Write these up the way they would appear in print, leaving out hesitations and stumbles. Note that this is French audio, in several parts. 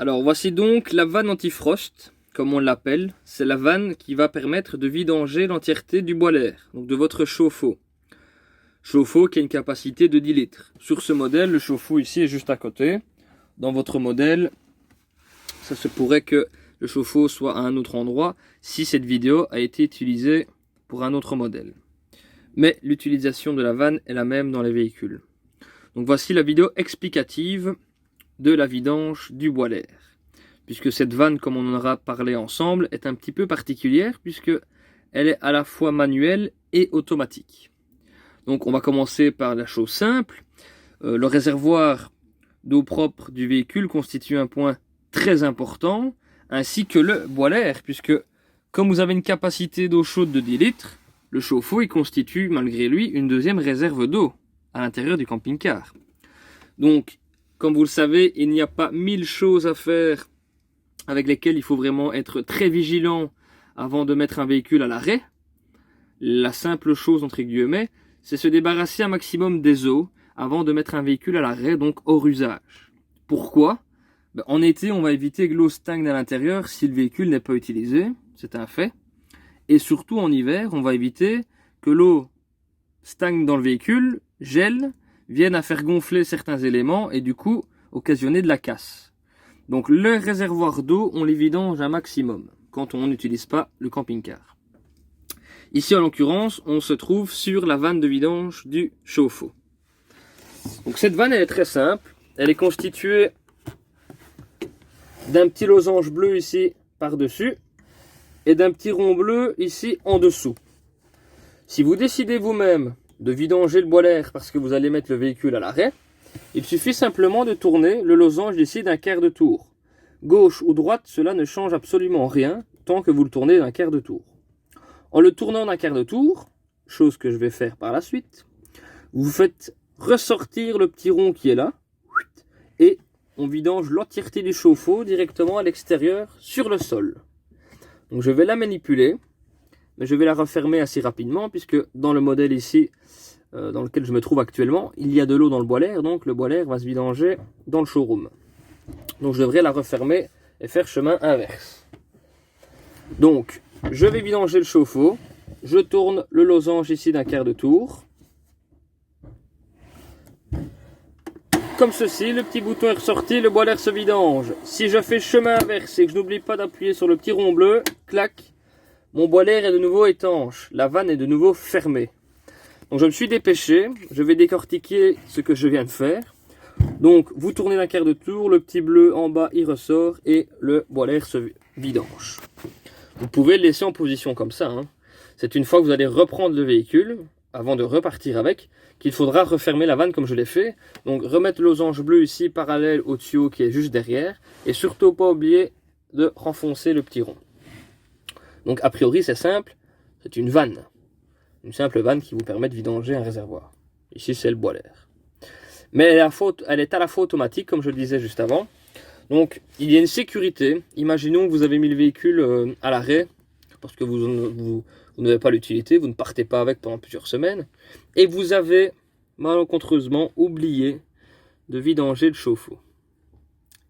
Alors voici donc la vanne anti-frost, comme on l'appelle. C'est la vanne qui va permettre de vidanger l'entièreté du boiler, donc de votre chauffe-eau. Chauffe-eau qui a une capacité de 10 litres. Sur ce modèle, le chauffe-eau ici est juste à côté. Dans votre modèle, ça se pourrait que le chauffe-eau soit à un autre endroit si cette vidéo a été utilisée pour un autre modèle. Mais l'utilisation de la vanne est la même dans les véhicules. Donc voici la vidéo explicative de la vidange du boiler. Puisque cette vanne, comme on en aura parlé ensemble, est un petit peu particulière puisque elle est à la fois manuelle et automatique. Donc on va commencer par la chose simple. Le réservoir d'eau propre du véhicule constitue un point très important, ainsi que le boiler, puisque comme vous avez une capacité d'eau chaude de 10 litres, le chauffe-eau il constitue malgré lui une deuxième réserve d'eau à l'intérieur du camping-car. Donc, comme vous le savez, il n'y a pas 1000 choses à faire avec lesquelles il faut vraiment être très vigilant avant de mettre un véhicule à l'arrêt. La simple chose, entre guillemets, c'est se débarrasser un maximum des eaux avant de mettre un véhicule à l'arrêt, donc hors usage. Pourquoi ? En été, on va éviter que l'eau stagne à l'intérieur si le véhicule n'est pas utilisé, c'est un fait. Et surtout en hiver, on va éviter que l'eau stagne dans le véhicule, gèle, vienne à faire gonfler certains éléments et du coup occasionner de la casse. Donc le réservoir d'eau, on les vidange un maximum quand on n'utilise pas le camping-car. Ici en l'occurrence, on se trouve sur la vanne de vidange du chauffe-eau. Donc cette vanne elle est très simple, elle est constituée d'un petit losange bleu ici par-dessus et d'un petit rond bleu ici en dessous. Si vous décidez vous-même de vidanger le boiler parce que vous allez mettre le véhicule à l'arrêt, il suffit simplement de tourner le losange d'ici d'un quart de tour. Gauche ou droite, cela ne change absolument rien tant que vous le tournez d'un quart de tour. En le tournant d'un quart de tour, chose que je vais faire par la suite, vous faites ressortir le petit rond qui est là et on vidange l'entièreté du chauffe-eau directement à l'extérieur sur le sol. Donc je vais la manipuler, mais je vais la refermer assez rapidement puisque dans le modèle ici dans lequel je me trouve actuellement, il y a de l'eau dans le boiler, donc le boiler va se vidanger dans le showroom. Donc je devrais la refermer et faire chemin inverse. Donc je vais vidanger le chauffe-eau, je tourne le losange ici d'un quart de tour. Comme ceci, le petit bouton est ressorti, le boiler se vidange. Si je fais chemin inverse et que je n'oublie pas d'appuyer sur le petit rond bleu, clac, mon boiler est de nouveau étanche, la vanne est de nouveau fermée. Donc je me suis dépêché, je vais décortiquer ce que je viens de faire. Donc vous tournez d'un quart de tour, le petit bleu en bas il ressort et le boiler se vidange. Vous pouvez le laisser en position comme ça. C'est une fois que vous allez reprendre le véhicule, avant de repartir avec, qu'il faudra refermer la vanne comme je l'ai fait. Donc remettre le losange bleu ici parallèle au tuyau qui est juste derrière. Et surtout pas oublier de renfoncer le petit rond. Donc a priori c'est simple, c'est une vanne. Une simple vanne qui vous permet de vidanger un réservoir. Ici c'est le boiler. Mais elle est à la fois automatique comme je le disais juste avant. Donc il y a une sécurité. Imaginons que vous avez mis le véhicule à l'arrêt parce que vous n'avez pas l'utilité, vous ne partez pas avec pendant plusieurs semaines. Et vous avez malencontreusement oublié de vidanger le chauffe-eau.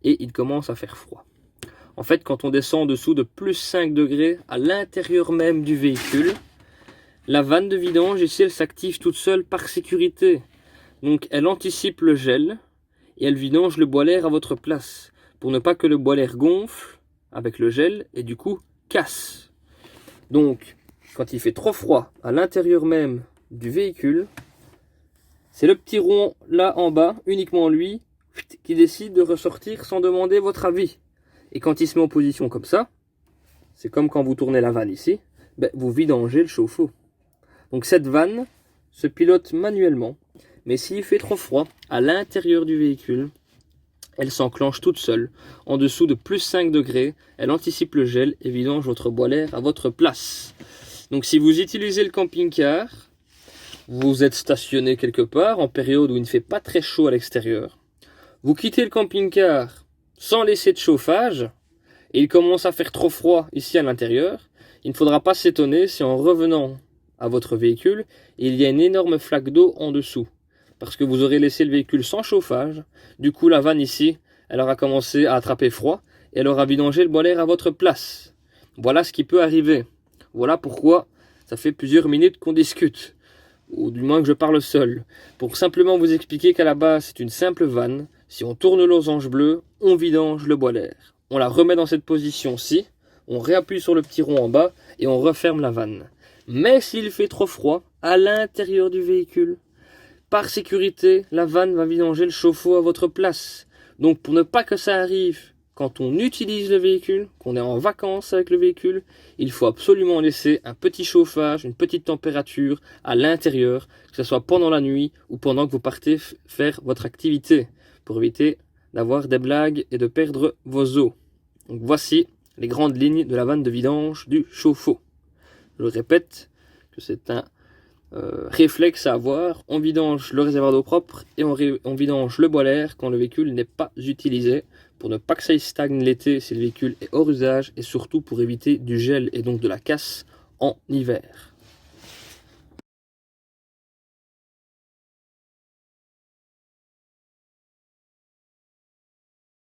Et il commence à faire froid. En fait quand on descend en dessous de plus 5 degrés à l'intérieur même du véhicule, la vanne de vidange ici elle s'active toute seule par sécurité. Donc elle anticipe le gel et elle vidange le boiler à votre place pour ne pas que le boiler gonfle avec le gel et du coup casse. Donc quand il fait trop froid à l'intérieur même du véhicule, c'est le petit rond là en bas, uniquement lui, qui décide de ressortir sans demander votre avis. Et quand il se met en position comme ça, c'est comme quand vous tournez la vanne ici, vous vidangez le chauffe-eau. Donc cette vanne se pilote manuellement, mais s'il fait trop froid à l'intérieur du véhicule, elle s'enclenche toute seule. En dessous de plus 5 degrés, elle anticipe le gel et vidange votre boiler à votre place. Donc si vous utilisez le camping-car, vous êtes stationné quelque part en période où il ne fait pas très chaud à l'extérieur, vous quittez le camping-car sans laisser de chauffage, et il commence à faire trop froid ici à l'intérieur, il ne faudra pas s'étonner si en revenant à votre véhicule, il y a une énorme flaque d'eau en dessous. Parce que vous aurez laissé le véhicule sans chauffage. Du coup, la vanne ici, elle aura commencé à attraper froid et elle aura vidangé le boîte à l'air à votre place. Voilà ce qui peut arriver. Voilà pourquoi ça fait plusieurs minutes qu'on discute, ou du moins que je parle seul, pour simplement vous expliquer qu'à la base c'est une simple vanne. Si on tourne le losange bleu, on vidange le boîte à l'air. On la remet dans cette position-ci, on réappuie sur le petit rond en bas et on referme la vanne. Mais s'il fait trop froid, à l'intérieur du véhicule, par sécurité, la vanne va vidanger le chauffe-eau à votre place. Donc pour ne pas que ça arrive quand on utilise le véhicule, qu'on est en vacances avec le véhicule, il faut absolument laisser un petit chauffage, une petite température à l'intérieur, que ce soit pendant la nuit ou pendant que vous partez faire votre activité, pour éviter d'avoir des blagues et de perdre vos os. Donc voici les grandes lignes de la vanne de vidange du chauffe-eau. Je le répète que c'est un réflexe à avoir. On vidange le réservoir d'eau propre et on vidange le boîte à l'air quand le véhicule n'est pas utilisé, pour ne pas que ça y stagne l'été si le véhicule est hors usage et surtout pour éviter du gel et donc de la casse en hiver.